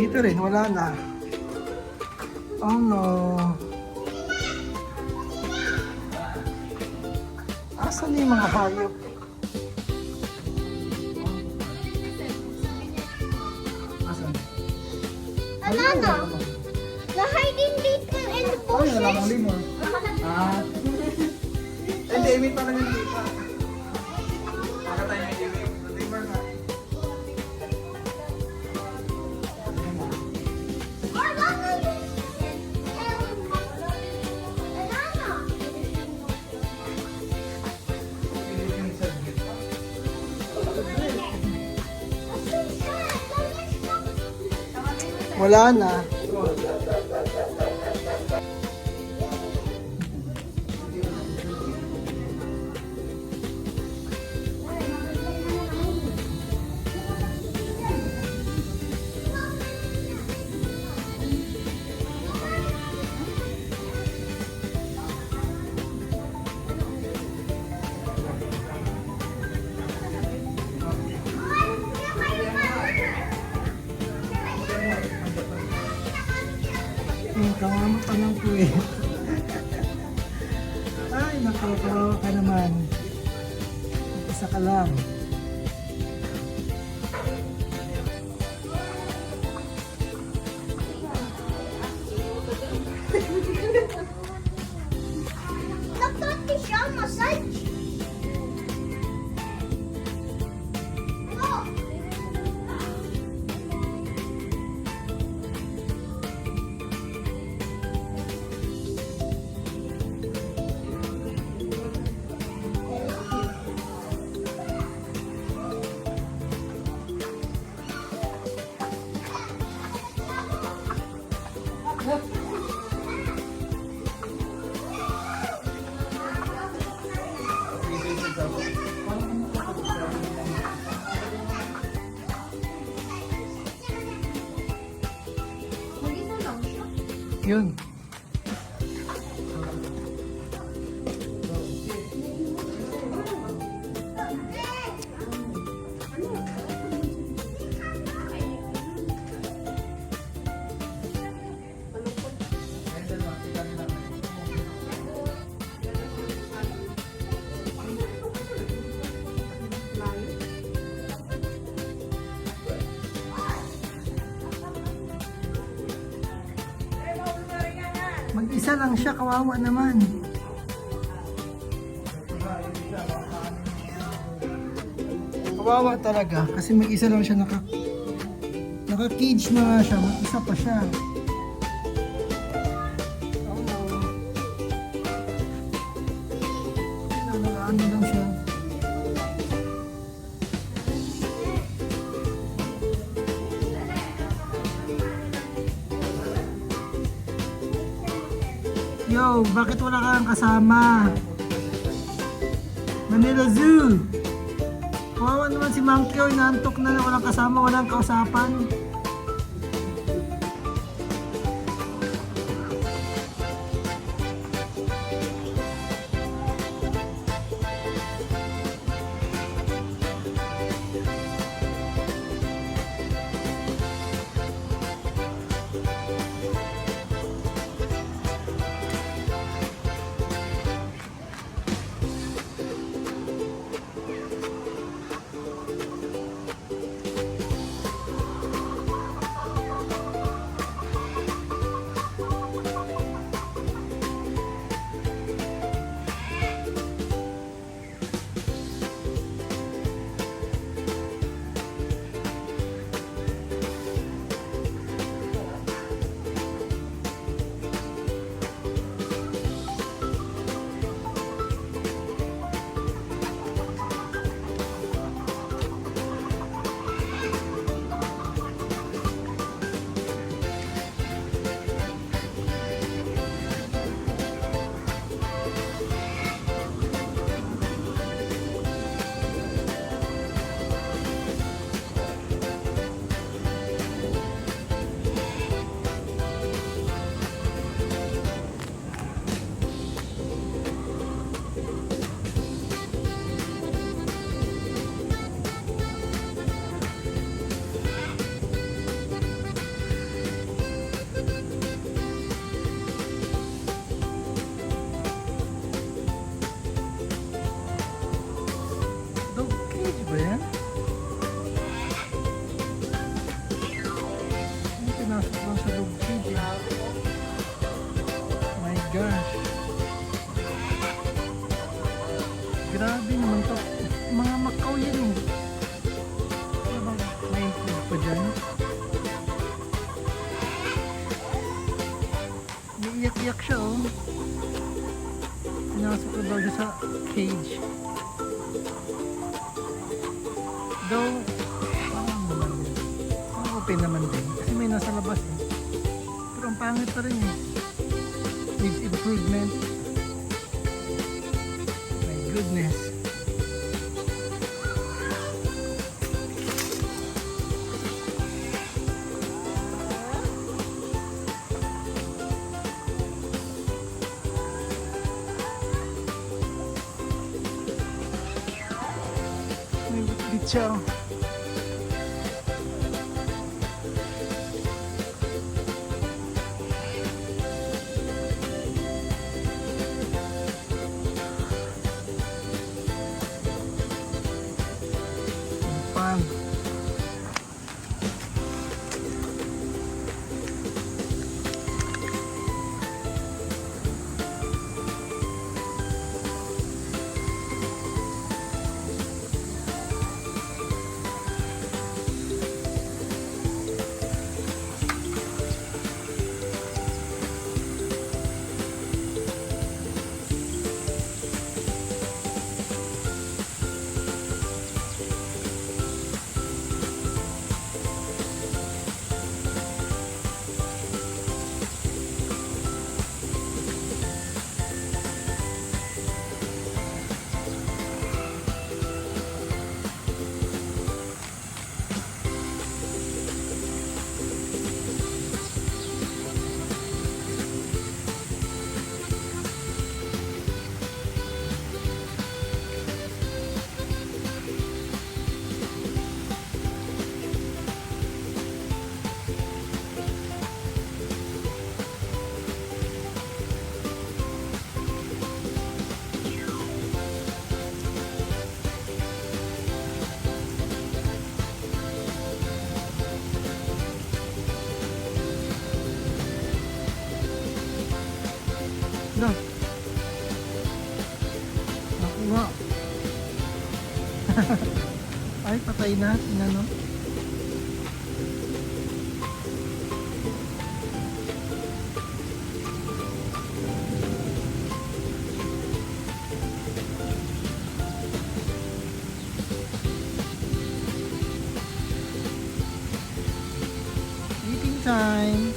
Dito rin, wala na. Oh no. Asan yung mga hayop? Asan? Wala na. Na-hiding dito in the Oh, yung lamang bushes. limon. Ah. Hindi, may parang hindi pa. Pakatay na yung limon na. Wala na. Wala na. Kawawa pa lang po eh. Ay, nakakawawa ka naman. Isa ka lang. Nagtati siya, massage. Oh. Yun. Mag-isa lang siya, kawawa naman. Kawawa talaga kasi mag-isa lang siya naka-cage na nga siya, mag-isa pa siya. Oh no. Ano lang siya. Yo, bakit wala kang kasama? Manila Zoo! Kawawa naman si Monkey, inaantok na walang kasama, walang kausapan. Grabe naman to. Mga Macau yan eh. Ano bang may food pa dyan? Iiyak-iyak siya oh. Pinasok ko daw siya sa cage. Though, open naman din. Kasi may nasa labas eh. Pero ang pangit pa rin eh. Needs improvement. My goodness. May bitbit siya oh. Pan. No. Ako nga. Ay, patay na. Inano. Eating time.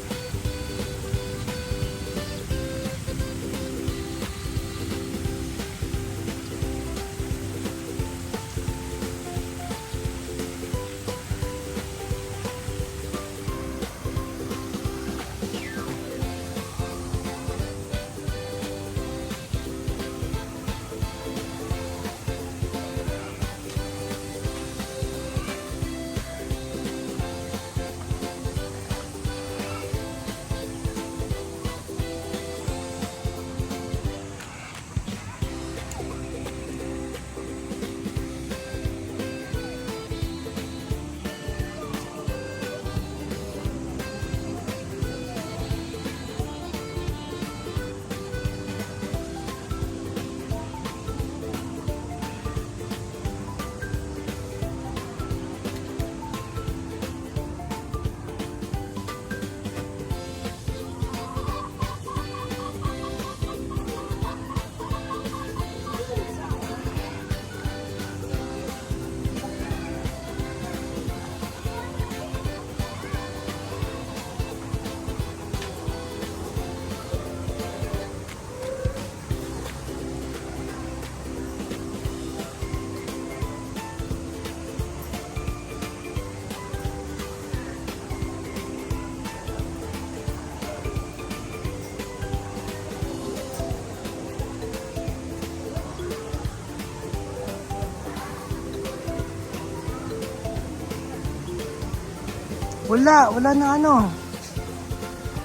Wala na ano.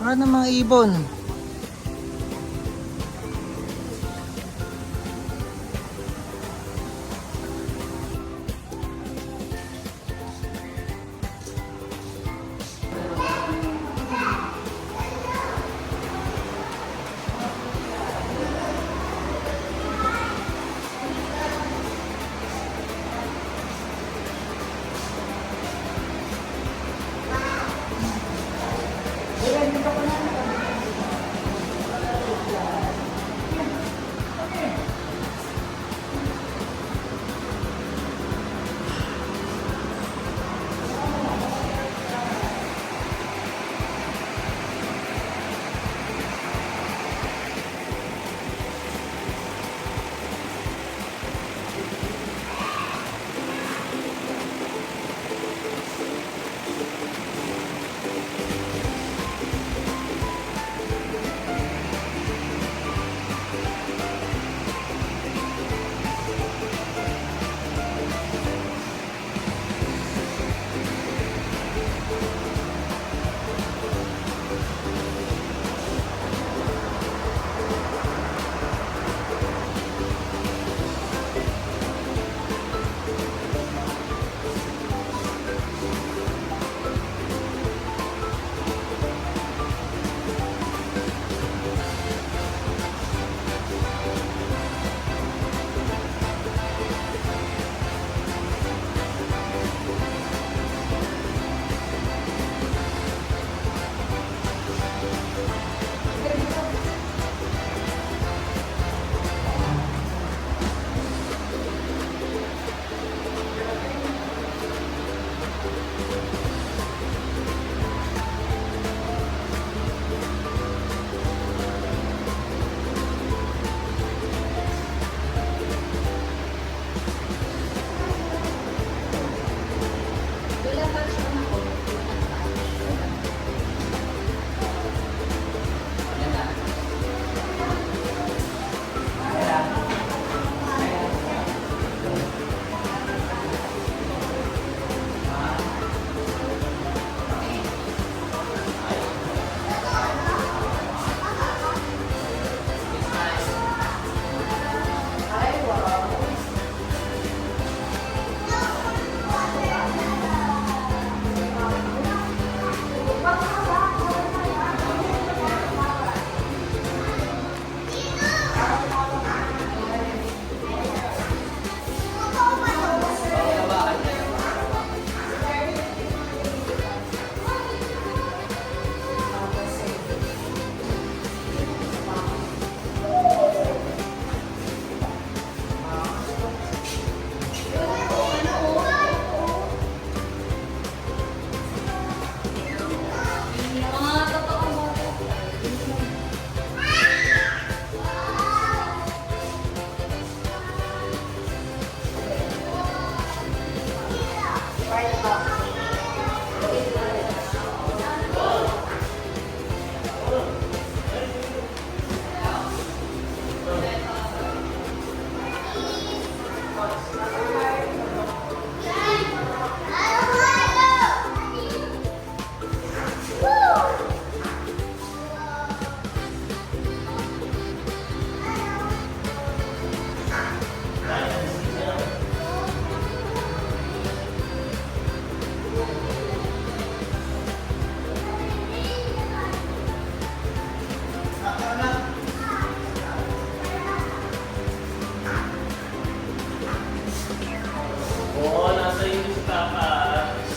Wala na mga ibon. Oo, nasa inyo sa takas.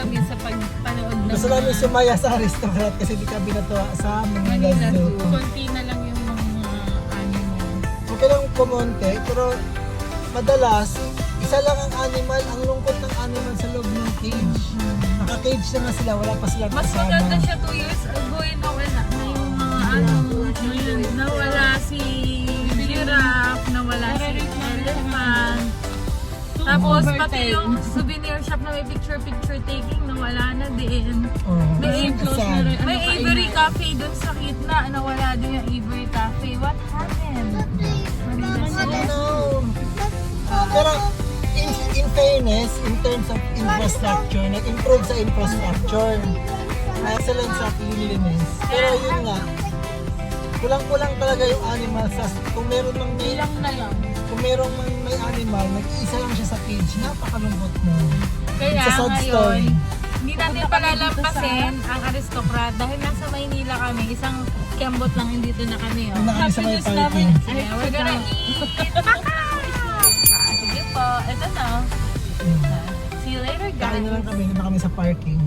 kami sa pagpanood ng Gusto namin sumaya sa aristocrat kasi di kami natuwa sa Manila Manila Zoo. Zoo. Konti na lang yung mga animals. Okay lang kumonte, pero madalas, isa lang ang animal, ang lungkot ng animal sa loob ng cage. Naka-cage na nga sila, wala pa silang Mas kasama. maganda siya 2 years ago nawala na yung mga yun, nawala si giraffe, nawala si elephant. Tapos pati yung souvenir shop na may picture taking nawala na din. Oh, May, sad. may Avery Cafe dun sa Kitna, nawala din yung Avery Cafe. What happened? I don't know. Pero in fairness, in terms of infrastructure, nag-improve sa infrastructure. Excellent sa cleanliness. Pero yun nga, kulang-kulang talaga yung animal sa kung meron mang may Bilang na lang. kung meron mang may animal, nag-iisa lang siya sa cage, napakalungkot mo. Kaya It's a sad story. ngayon, hindi natin palalampasin ang aristocrat dahil nasa Maynila kami, isang kembot lang dito na kami. Oh. Yun na kami sa may parking. Sige, we're gonna eat! Sige po, ito na. See you later Kain na lang guys. kami, hindi na kami sa parking.